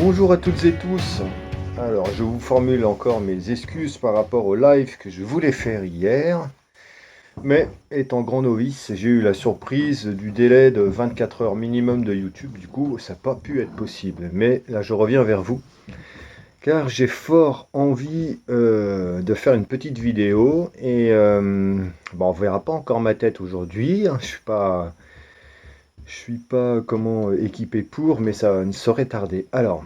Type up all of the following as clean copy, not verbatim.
Bonjour à toutes et tous. Alors, je vous formule encore mes excuses par rapport au live que je voulais faire hier. Mais, étant grand novice, j'ai eu la surprise du délai de 24 heures minimum de YouTube. Du coup, ça n'a pas pu être possible. Mais là, je reviens vers vous. Car j'ai fort envie de faire une petite vidéo. Et bon, on verra pas encore ma tête aujourd'hui. Je suis pas équipé pour, mais ça ne saurait tarder. Alors,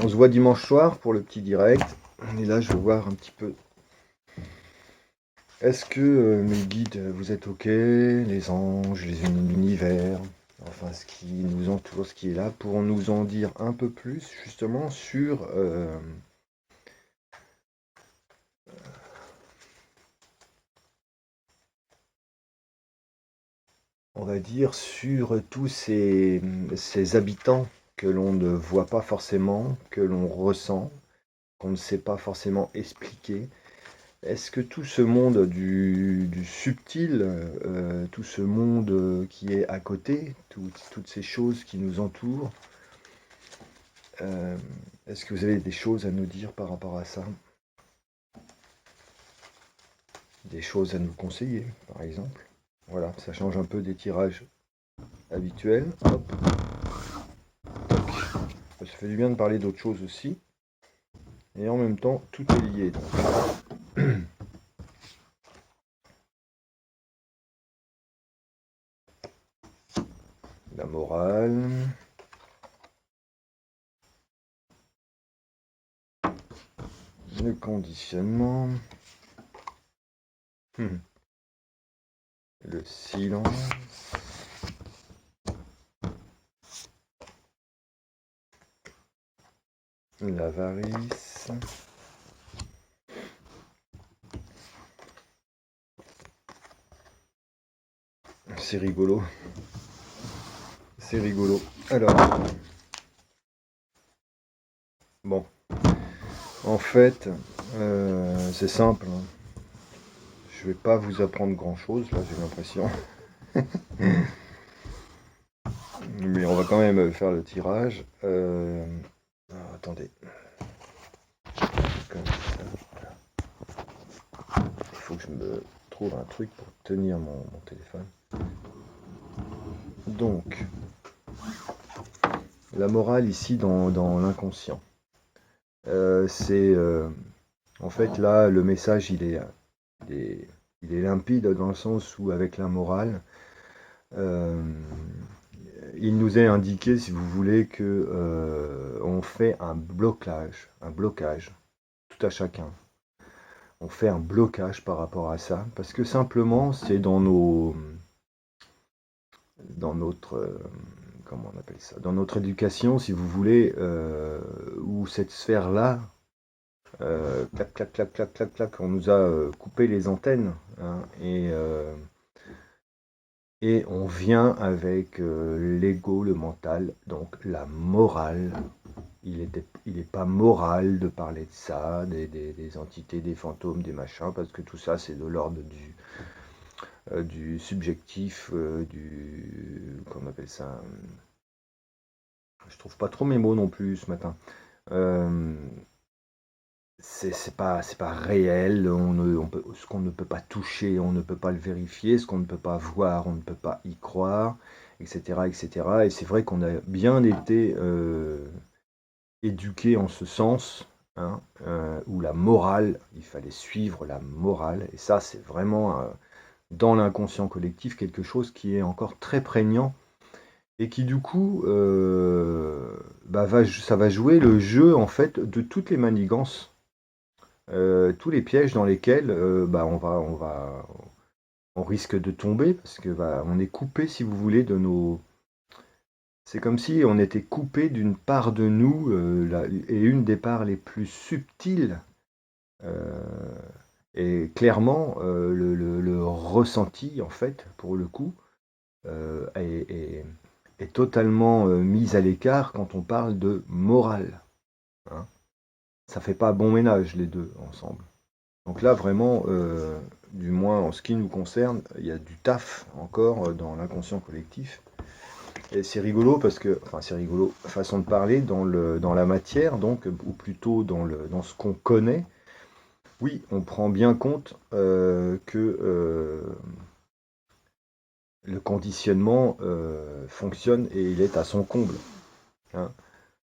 on se voit dimanche soir pour le petit direct. Et là, je vais voir un petit peu. Est-ce que mes guides, vous êtes OK? Les anges, l'univers, enfin ce qui nous entoure, ce qui est là, pour nous en dire un peu plus justement sur, on va dire, sur tous ces habitants que l'on ne voit pas forcément, que l'on ressent, qu'on ne sait pas forcément expliquer. Est-ce que tout ce monde du subtil, tout ce monde qui est à côté, toutes ces choses qui nous entourent, est-ce que vous avez des choses à nous dire par rapport à ça? Des choses à nous conseiller, par exemple? Voilà, ça change un peu des tirages habituels. Hop, toc. Ça fait du bien de parler d'autre chose aussi. Et en même temps, tout est lié. Donc. La morale. Le conditionnement. Le silence. L'avarice. C'est rigolo. C'est rigolo. Alors, bon, en fait, c'est simple. Hein. Je vais pas vous apprendre grand-chose, là, j'ai l'impression. Mais on va quand même faire le tirage. Alors, attendez. Comme ça. Il faut que je me trouve un truc pour tenir mon téléphone. Donc, la morale ici dans l'inconscient. C'est en fait là le message il est limpide dans le sens où avec la morale, il nous est indiqué, si vous voulez, que on fait un blocage, tout à chacun. On fait un blocage par rapport à ça, parce que simplement c'est dans notre comment on appelle ça, dans notre éducation, si vous voulez, où cette sphère-là, clac, clac, clac, clac, clac, clac, on nous a coupé les antennes, hein, et on vient avec l'ego, le mental, donc la morale. Il est pas moral de parler de ça, des entités, des fantômes, des machins, parce que tout ça c'est de l'ordre du subjectif, comment on appelle ça, je trouve pas trop mes mots non plus ce matin. C'est pas réel, ce qu'on ne peut pas toucher, on ne peut pas le vérifier, ce qu'on ne peut pas voir, on ne peut pas y croire, etc. etc. Et c'est vrai qu'on a bien été éduqué en ce sens, hein, où la morale, il fallait suivre la morale, et ça c'est vraiment dans l'inconscient collectif quelque chose qui est encore très prégnant, et qui du coup ça va jouer le jeu en fait de toutes les manigances, tous les pièges dans lesquels on risque de tomber, parce que on est coupé, si vous voulez, de nos. C'est comme si on était coupé d'une part de nous, et une des parts les plus subtiles. euh, et clairement, le ressenti, en fait, pour le coup, est totalement mis à l'écart quand on parle de morale. Hein. Ça fait pas bon ménage, les deux, ensemble. Donc là, vraiment, du moins en ce qui nous concerne, il y a du taf encore dans l'inconscient collectif. Et c'est rigolo parce que, enfin c'est rigolo, façon de parler, dans la matière, donc, ou plutôt dans ce qu'on connaît, oui, on prend bien compte que le conditionnement fonctionne et il est à son comble, hein.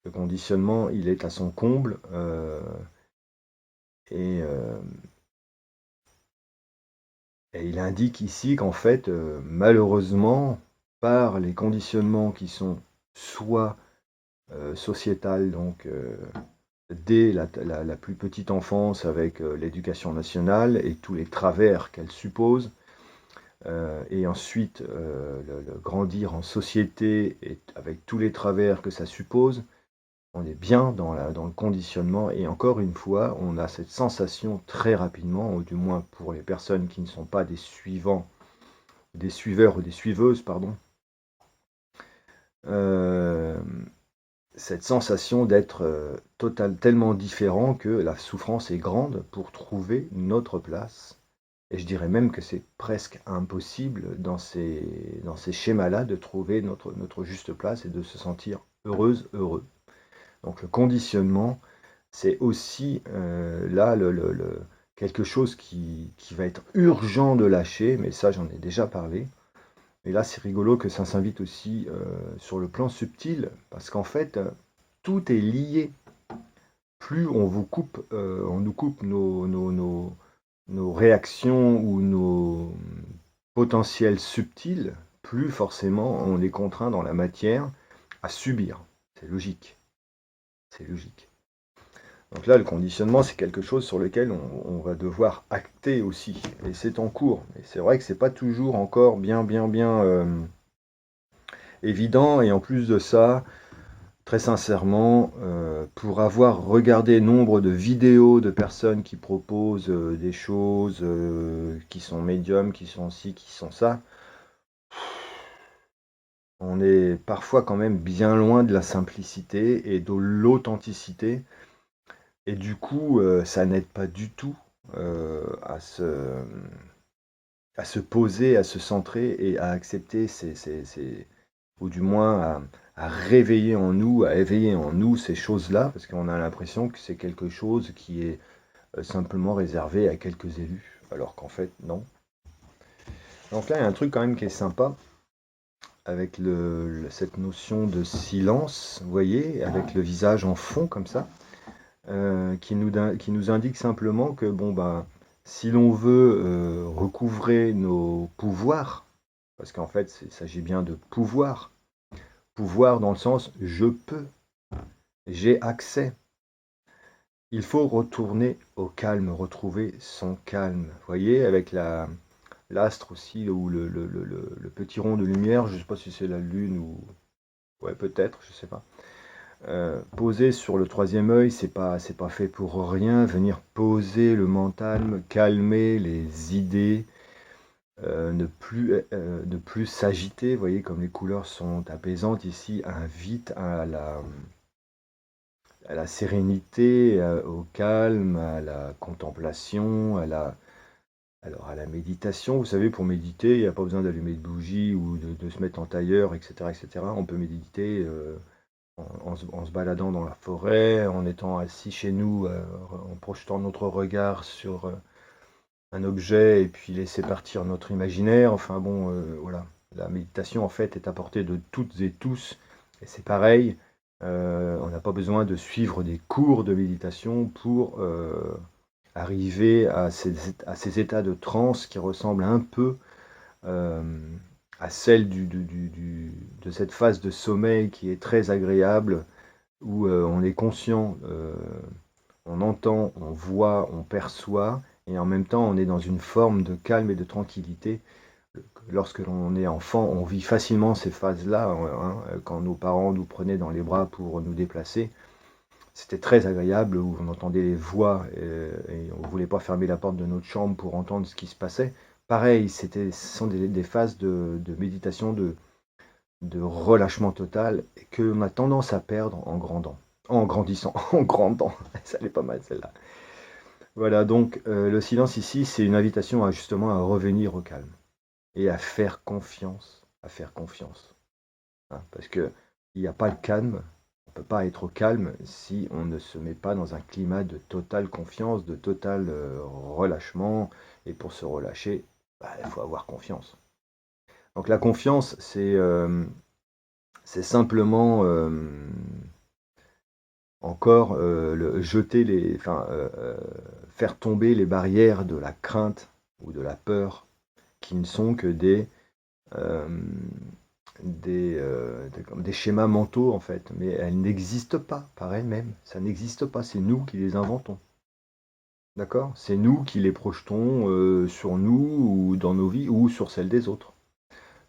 Le conditionnement, il est à son comble et, euh, et il indique ici qu'en fait, malheureusement, par les conditionnements qui sont soit sociétales, donc dès la plus petite enfance avec l'éducation nationale et tous les travers qu'elle suppose, et ensuite le grandir en société et avec tous les travers que ça suppose, on est bien dans le conditionnement et encore une fois, on a cette sensation très rapidement, ou du moins pour les personnes qui ne sont pas des suivants, des suiveurs ou des suiveuses, pardon, euh, cette sensation d'être tellement différent que la souffrance est grande pour trouver notre place. Et je dirais même que c'est presque impossible dans ces schémas-là de trouver notre juste place et de se sentir heureuse, heureux. Donc le conditionnement, c'est aussi là quelque chose qui va être urgent de lâcher, mais ça j'en ai déjà parlé. Et là c'est rigolo que ça s'invite aussi sur le plan subtil, parce qu'en fait tout est lié. Plus on nous coupe nos réactions ou nos potentiels subtils, plus forcément on est contraint dans la matière à subir. C'est logique. C'est logique. Donc là, le conditionnement, c'est quelque chose sur lequel on va devoir acter aussi. Et c'est en cours. Et c'est vrai que c'est pas toujours encore bien évident. Et en plus de ça, très sincèrement, pour avoir regardé nombre de vidéos de personnes qui proposent des choses, qui sont médiums, qui sont ci, qui sont ça, on est parfois quand même bien loin de la simplicité et de l'authenticité. Et du coup, ça n'aide pas du tout à se poser, à se centrer et à accepter ou du moins à réveiller en nous, à éveiller en nous ces choses-là, parce qu'on a l'impression que c'est quelque chose qui est simplement réservé à quelques élus, alors qu'en fait, non. Donc là, il y a un truc quand même qui est sympa avec cette notion de silence, vous voyez, avec le visage en fond comme ça. Qui nous indique simplement que bon bah si l'on veut recouvrer nos pouvoirs, parce qu'en fait il s'agit bien de pouvoir, pouvoir dans le sens je peux, j'ai accès, il faut retourner au calme, retrouver son calme. Vous voyez, avec l'astre aussi, ou le petit rond de lumière, je ne sais pas si c'est la lune ou... Ouais, peut-être, je ne sais pas. Poser sur le troisième œil, c'est pas fait pour rien. Venir poser le mental, calmer les idées, ne plus s'agiter. Vous voyez comme les couleurs sont apaisantes ici, invite à la sérénité, au calme, à la contemplation, alors à la méditation. Vous savez, pour méditer, il n'y a pas besoin d'allumer de bougie ou de se mettre en tailleur, etc., etc. On peut méditer en se baladant dans la forêt, en étant assis chez nous, en projetant notre regard sur un objet et puis laisser partir notre imaginaire. Enfin bon, voilà. La méditation, en fait, est à portée de toutes et tous. Et c'est pareil, on n'a pas besoin de suivre des cours de méditation pour arriver à ces états de transe qui ressemblent un peu euh, à celle de cette phase de sommeil qui est très agréable, où on est conscient, on entend, on voit, on perçoit, et en même temps on est dans une forme de calme et de tranquillité. Lorsque l'on est enfant, on vit facilement ces phases-là, hein, quand nos parents nous prenaient dans les bras pour nous déplacer. C'était très agréable, où on entendait les voix et on ne voulait pas fermer la porte de notre chambre pour entendre ce qui se passait. Pareil, ce sont des phases de méditation, de relâchement total que l'on a tendance à perdre en grandissant, en grandant. Ça n'est pas mal celle-là. Voilà, donc le silence ici, c'est une invitation à justement à revenir au calme et à faire confiance, à faire confiance. hein, parce qu'il n'y a pas de calme. On ne peut pas être au calme si on ne se met pas dans un climat de totale confiance, de total relâchement. Et pour se relâcher, bah, il faut avoir confiance. Donc la confiance, c'est simplement encore faire tomber les barrières de la crainte ou de la peur, qui ne sont que euh, des schémas mentaux en fait, mais elles n'existent pas par elles-mêmes. Ça n'existe pas, c'est nous qui les inventons. D'accord? C'est nous qui les projetons sur nous ou dans nos vies ou sur celles des autres.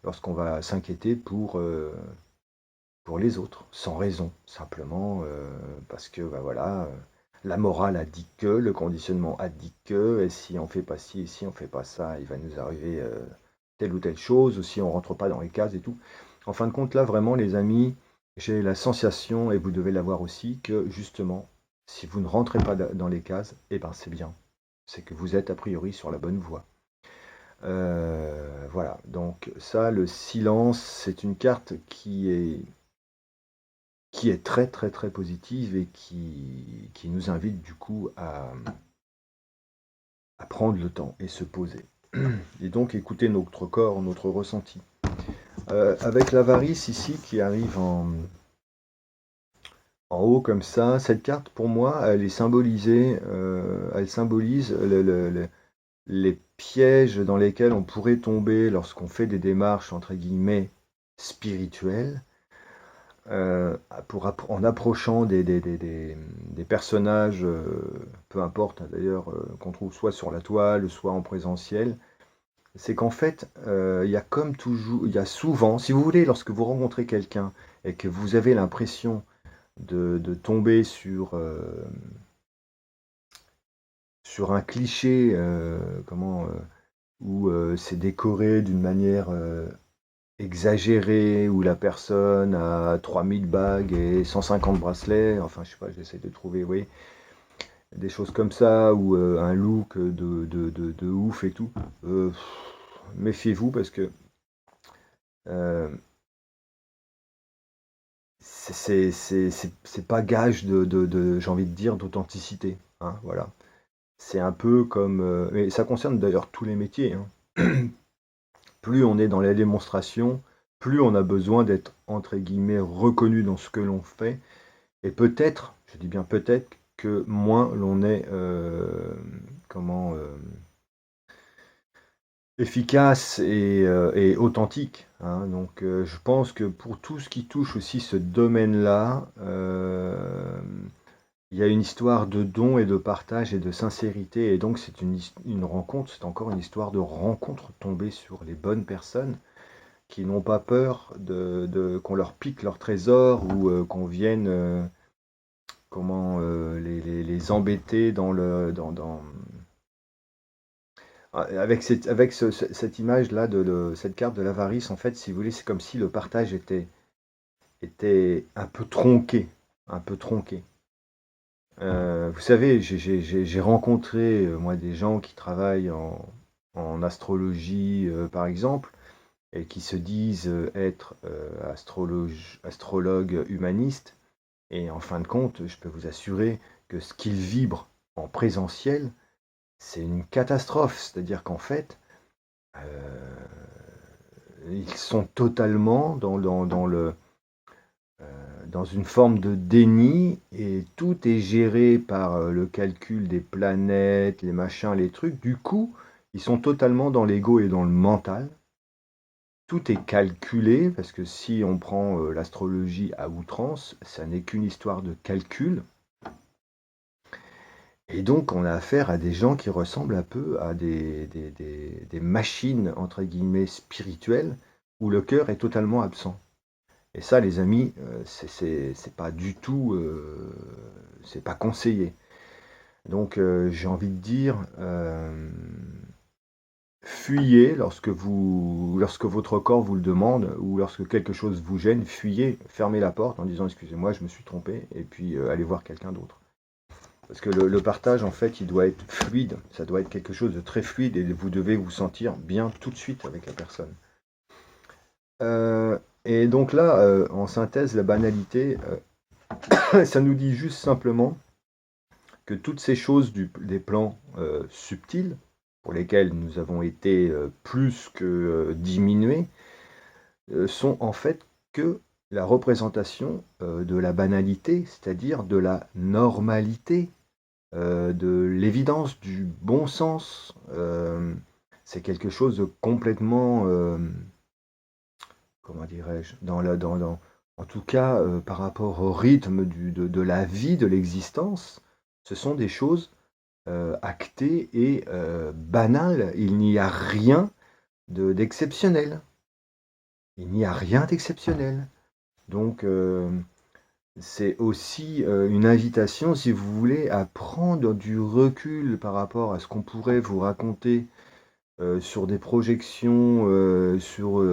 Lorsqu'on va s'inquiéter pour les autres, sans raison, simplement parce que bah, voilà, la morale a dit que, le conditionnement a dit que, et si on fait pas ci, et si on fait pas ça, il va nous arriver telle ou telle chose, ou si on rentre pas dans les cases et tout. En fin de compte, là, vraiment, les amis, j'ai la sensation, et vous devez l'avoir aussi, que justement, si vous ne rentrez pas dans les cases, eh ben c'est bien. C'est que vous êtes a priori sur la bonne voie. Voilà, donc ça, le silence, c'est une carte qui est très très très positive et qui nous invite du coup à prendre le temps et se poser. Et donc écouter notre corps, notre ressenti. Avec l'avarice ici qui arrive en haut comme ça, cette carte pour moi, elle est symbolisée, elle symbolise les pièges dans lesquels on pourrait tomber lorsqu'on fait des démarches entre guillemets spirituelles. En approchant des personnages, peu importe d'ailleurs, qu'on trouve soit sur la toile, soit en présentiel, c'est qu'en fait, il y a comme toujours, il y a souvent, si vous voulez, lorsque vous rencontrez quelqu'un et que vous avez l'impression de tomber sur un cliché, où c'est décoré d'une manière exagéré, où la personne a 3000 bagues et 150 bracelets, enfin je sais pas, j'essaie de trouver, oui, des choses comme ça, ou un look de ouf et tout. Méfiez-vous parce que euh, c'est pas gage j'ai envie de dire, d'authenticité, hein, voilà. C'est un peu comme, mais ça concerne d'ailleurs tous les métiers, hein. Plus on est dans la démonstration, plus on a besoin d'être entre guillemets reconnu dans ce que l'on fait. Et peut-être, je dis bien peut-être, que moins l'on est comment efficace et authentique, hein. Donc je pense que pour tout ce qui touche aussi ce domaine-là, il y a une histoire de don et de partage et de sincérité. Et donc c'est une rencontre, c'est encore une histoire de rencontre, tomber sur les bonnes personnes qui n'ont pas peur qu'on leur pique leur trésor ou qu'on vienne les embêter avec cette image-là de cette carte de l'avarice. En fait, si vous voulez, c'est comme si le partage était un peu tronqué, un peu tronqué. Vous savez, j'ai rencontré moi des gens qui travaillent en astrologie, par exemple, et qui se disent être astrologues humanistes. Et en fin de compte, je peux vous assurer que ce qu'ils vibrent en présentiel, c'est une catastrophe. C'est-à-dire qu'en fait, ils sont totalement dans une forme de déni et tout est géré par le calcul des planètes, les machins, les trucs. Du coup, ils sont totalement dans l'ego et dans le mental. Tout est calculé parce que si on prend l'astrologie à outrance, ça n'est qu'une histoire de calcul. Et donc, on a affaire à des gens qui ressemblent un peu à des machines, entre guillemets, spirituelles, où le cœur est totalement absent. Et ça, les amis, c'est pas du tout, c'est pas conseillé. Donc, j'ai envie de dire, fuyez lorsque votre corps vous le demande, ou lorsque quelque chose vous gêne, fuyez, fermez la porte en disant excusez-moi, je me suis trompé, et puis allez voir quelqu'un d'autre. Parce que le partage, en fait, il doit être fluide. Ça doit être quelque chose de très fluide et vous devez vous sentir bien tout de suite avec la personne. Et donc là, en synthèse, la banalité, ça nous dit juste simplement que toutes ces choses des plans subtils, pour lesquels nous avons été plus que diminués, sont en fait que la représentation de la banalité, c'est-à-dire de la normalité, de l'évidence, du bon sens. C'est quelque chose de complètement, comment dirais-je, en tout cas par rapport au rythme de la vie, de l'existence, ce sont des choses actées et banales. Il n'y a rien d'exceptionnel. Il n'y a rien d'exceptionnel. Donc, c'est aussi une invitation, si vous voulez, à prendre du recul par rapport à ce qu'on pourrait vous raconter sur des projections, sur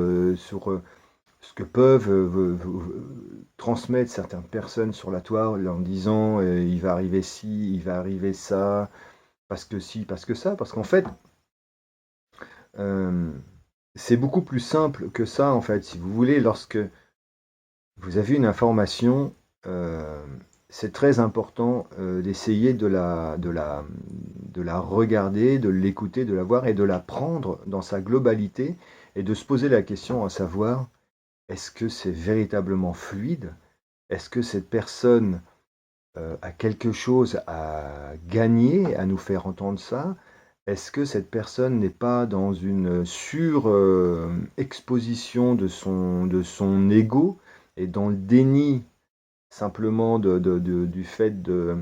ce que peuvent transmettre certaines personnes sur la toile en disant il va arriver ci, il va arriver ça, parce que ci, parce que ça, parce qu'en fait, euh, c'est beaucoup plus simple que ça, en fait, si vous voulez, lorsque vous avez une information, euh, c'est très important d'essayer de la regarder, de l'écouter, de la voir et de la prendre dans sa globalité et de se poser la question à savoir, est-ce que c'est véritablement fluide? Est-ce que cette personne a quelque chose à gagner à nous faire entendre ça? Est-ce que cette personne n'est pas dans une sur-exposition de son ego et dans le déni simplement du fait de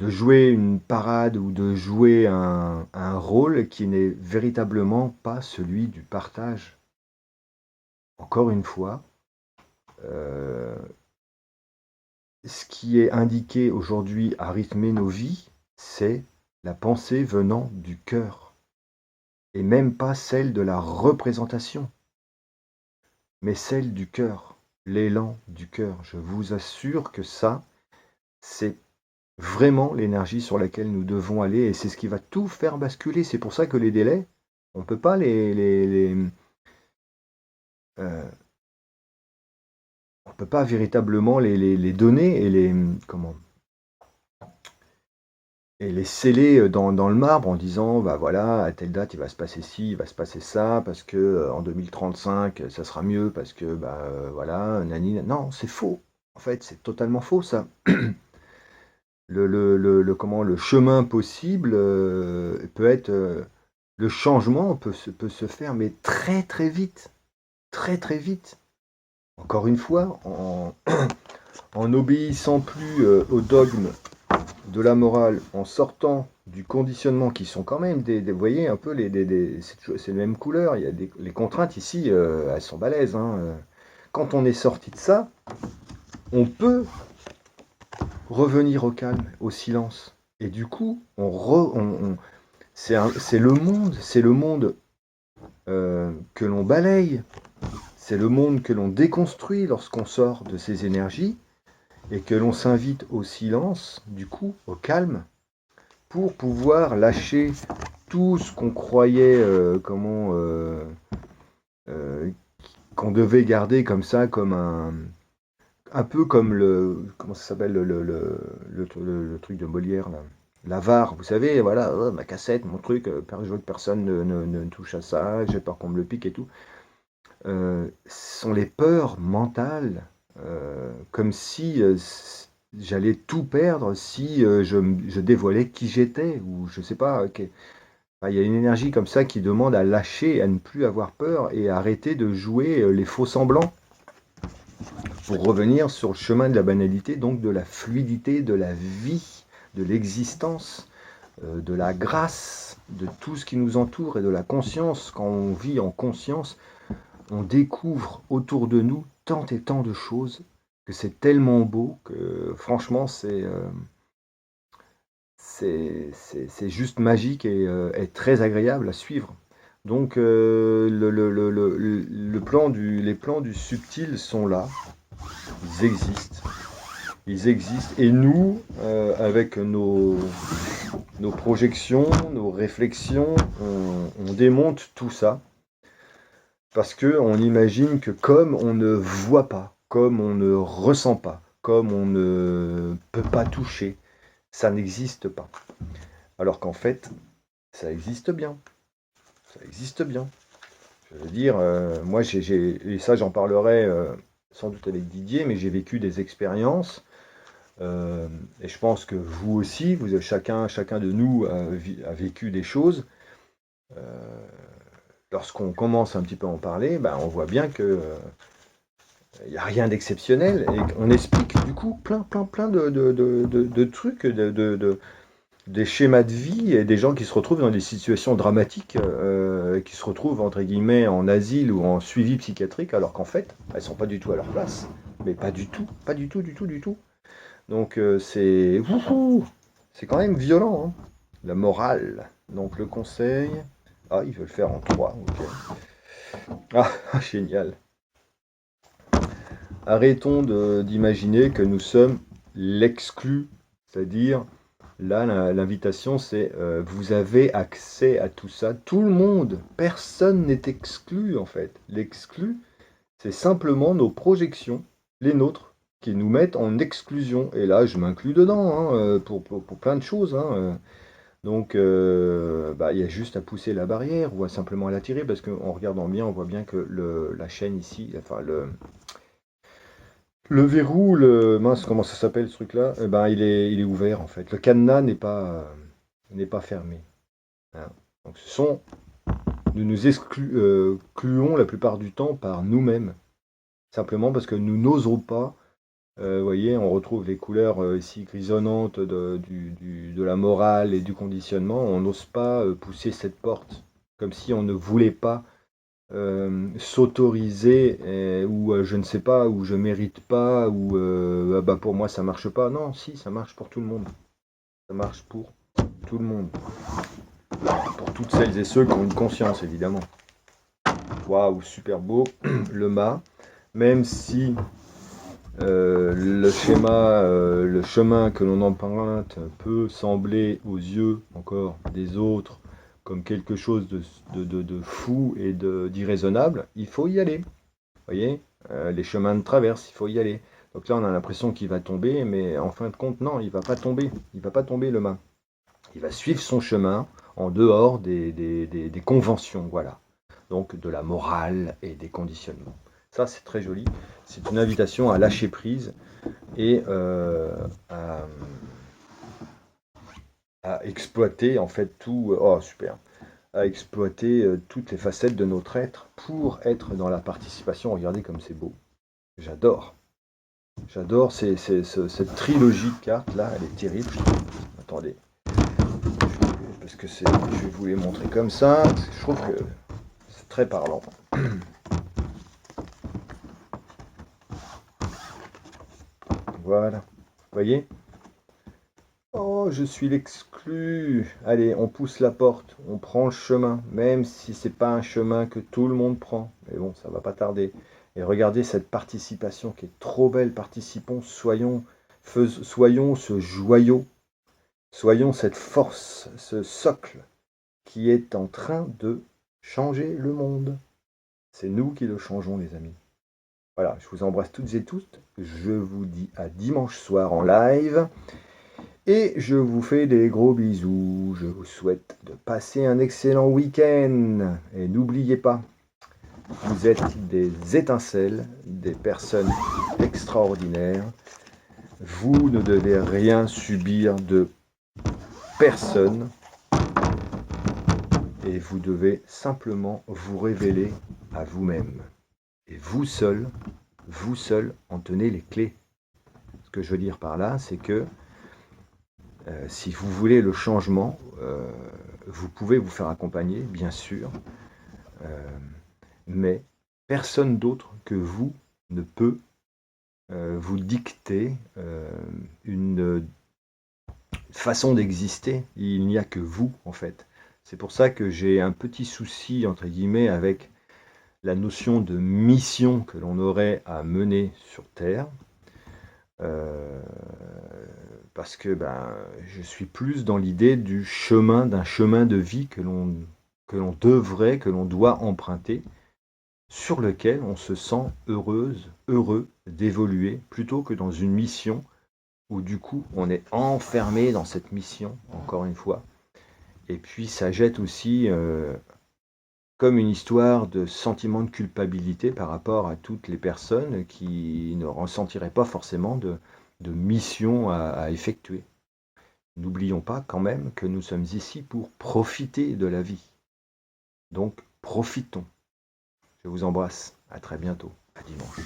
jouer une parade ou de jouer un rôle qui n'est véritablement pas celui du partage? Encore une fois, euh, ce qui est indiqué aujourd'hui à rythmer nos vies, c'est la pensée venant du cœur, et même pas celle de la représentation, mais celle du cœur, l'élan du cœur. Je vous assure que ça, c'est vraiment l'énergie sur laquelle nous devons aller, et c'est ce qui va tout faire basculer. C'est pour ça que les délais, on ne peut pas euh, on peut pas véritablement les donner et comment, et les sceller dans le marbre en disant, bah voilà, à telle date, il va se passer ci, il va se passer ça, parce que en 2035, ça sera mieux, parce que, bah voilà, nani. Non, c'est faux. En fait, c'est totalement faux, ça. Comment, le chemin possible peut être. Le changement peut se faire, mais très très vite. Très très vite. Encore une fois, en n'obéissant plus au dogme de la morale, en sortant du conditionnement qui sont quand même vous voyez un peu c'est les mêmes couleurs, il y a les contraintes ici, elles sont balèzes, hein. Quand on est sorti de ça, on peut revenir au calme, au silence. Et du coup, c'est le monde que l'on balaye, c'est le monde que l'on déconstruit lorsqu'on sort de ces énergies et que l'on s'invite au silence, du coup, au calme, pour pouvoir lâcher tout ce qu'on croyait qu'on devait garder comme ça, comme un peu comme comment ça s'appelle le truc de Molière là. L'avare, vous savez, voilà, oh, ma cassette, mon truc, je veux que personne ne touche à ça, j'ai peur qu'on me le pique et tout. Ce sont les peurs mentales, comme si j'allais tout perdre si je dévoilais qui j'étais, ou je sais pas, enfin, il y a une énergie comme ça qui demande à lâcher, à ne plus avoir peur et à arrêter de jouer les faux semblants pour revenir sur le chemin de la banalité, donc de la fluidité, de la vie, de l'existence, de la grâce, de tout ce qui nous entoure et de la conscience. Quand on vit en conscience, on découvre autour de nous tant et tant de choses que c'est tellement beau que franchement c'est juste magique et très agréable à suivre. Donc les plans du subtil sont là, ils existent. Ils existent et nous, avec nos projections, nos réflexions, on démonte tout ça Parce qu'on imagine que comme on ne voit pas, comme on ne ressent pas, comme on ne peut pas toucher, ça n'existe pas. Alors qu'en fait, ça existe bien. Ça existe bien. Je veux dire, moi, et ça j'en parlerai sans doute avec Didier, mais j'ai vécu des expériences, et je pense que vous aussi, chacun de nous a vécu des choses. Euh, Lorsqu'on commence un petit peu à en parler, ben, on voit bien que il n'y a rien d'exceptionnel et on explique du coup plein de trucs, des schémas de vie et des gens qui se retrouvent dans des situations dramatiques, qui se retrouvent entre guillemets en asile ou en suivi psychiatrique alors qu'en fait elles sont pas du tout à leur place. Mais pas du tout, pas du tout, du tout, du tout. Donc c'est quand même violent, hein. La morale. Donc le conseil. Ah, il veut le faire en trois, ok. Ah, génial. Arrêtons d'imaginer que nous sommes l'exclu, c'est-à-dire, là, l'invitation, c'est vous avez accès à tout ça, tout le monde, personne n'est exclu en fait. L'exclu, c'est simplement nos projections, les nôtres, qui nous mettent en exclusion. Et là, je m'inclus dedans, hein, pour plein de choses, hein. Donc, bah, il y a juste à pousser la barrière ou à simplement à la tirer, parce qu'en regardant bien, on voit bien que la chaîne ici, enfin le verrou, mince, comment ça s'appelle ce truc-là? Eh ben, il est ouvert en fait. Le cadenas n'est pas fermé, hein. Donc, nous nous excluons la plupart du temps par nous-mêmes, simplement parce que nous n'osons pas. Vous voyez, on retrouve les couleurs ici grisonnantes de la morale et du conditionnement. On n'ose pas pousser cette porte, comme si on ne voulait pas s'autoriser, ou je ne sais pas, ou je mérite pas, ou ah bah pour moi ça marche pas. Non, si, ça marche pour tout le monde. Ça marche pour tout le monde. Pour toutes celles et ceux qui ont une conscience, évidemment. Waouh, super beau, le mât. Même si le chemin que l'on emprunte peut sembler aux yeux encore des autres comme quelque chose de fou et d'irraisonnable, il faut y aller. Vous voyez, les chemins de traverse, il faut y aller. Donc là, on a l'impression qu'il va tomber, mais en fin de compte, non, il va pas tomber. Il va pas tomber le mât. Il va suivre son chemin en dehors des conventions, voilà. Donc de la morale et des conditionnements. Ça, c'est très joli. C'est une invitation à lâcher prise et à exploiter en fait tout. Oh, super! À exploiter toutes les facettes de notre être pour être dans la participation. Regardez comme c'est beau. J'adore. J'adore cette trilogie de cartes là, elle est terrible. Attendez, parce que je vais vous les montrer comme ça. Je trouve que c'est très parlant. Voilà. Vous voyez? Oh, je suis l'exclu. Allez, on pousse la porte, on prend le chemin, même si c'est pas un chemin que tout le monde prend. Mais bon, ça va pas tarder. Et regardez cette participation qui est trop belle. Participons, soyons ce joyau, soyons cette force, ce socle qui est en train de changer le monde. C'est nous qui le changeons, les amis. Voilà, je vous embrasse toutes et tous. Je vous dis à dimanche soir en live. Et je vous fais des gros bisous. Je vous souhaite de passer un excellent week-end. Et n'oubliez pas, vous êtes des étincelles, des personnes extraordinaires. Vous ne devez rien subir de personne. Et vous devez simplement vous révéler à vous-même. Et vous seul en tenez les clés. Ce que je veux dire par là, c'est que si vous voulez le changement, vous pouvez vous faire accompagner, bien sûr, mais personne d'autre que vous ne peut vous dicter une façon d'exister. Il n'y a que vous, en fait. C'est pour ça que j'ai un petit souci, entre guillemets, avec la notion de mission que l'on aurait à mener sur Terre. Parce que je suis plus dans l'idée d'un chemin de vie que l'on doit emprunter. sur lequel on se sent heureux d'évoluer, plutôt que dans une mission où du coup on est enfermé dans cette mission, encore une fois. Et puis ça jette aussi comme une histoire de sentiment de culpabilité par rapport à toutes les personnes qui ne ressentiraient pas forcément de mission à effectuer. N'oublions pas quand même que nous sommes ici pour profiter de la vie. Donc profitons. Je vous embrasse. À très bientôt. À dimanche.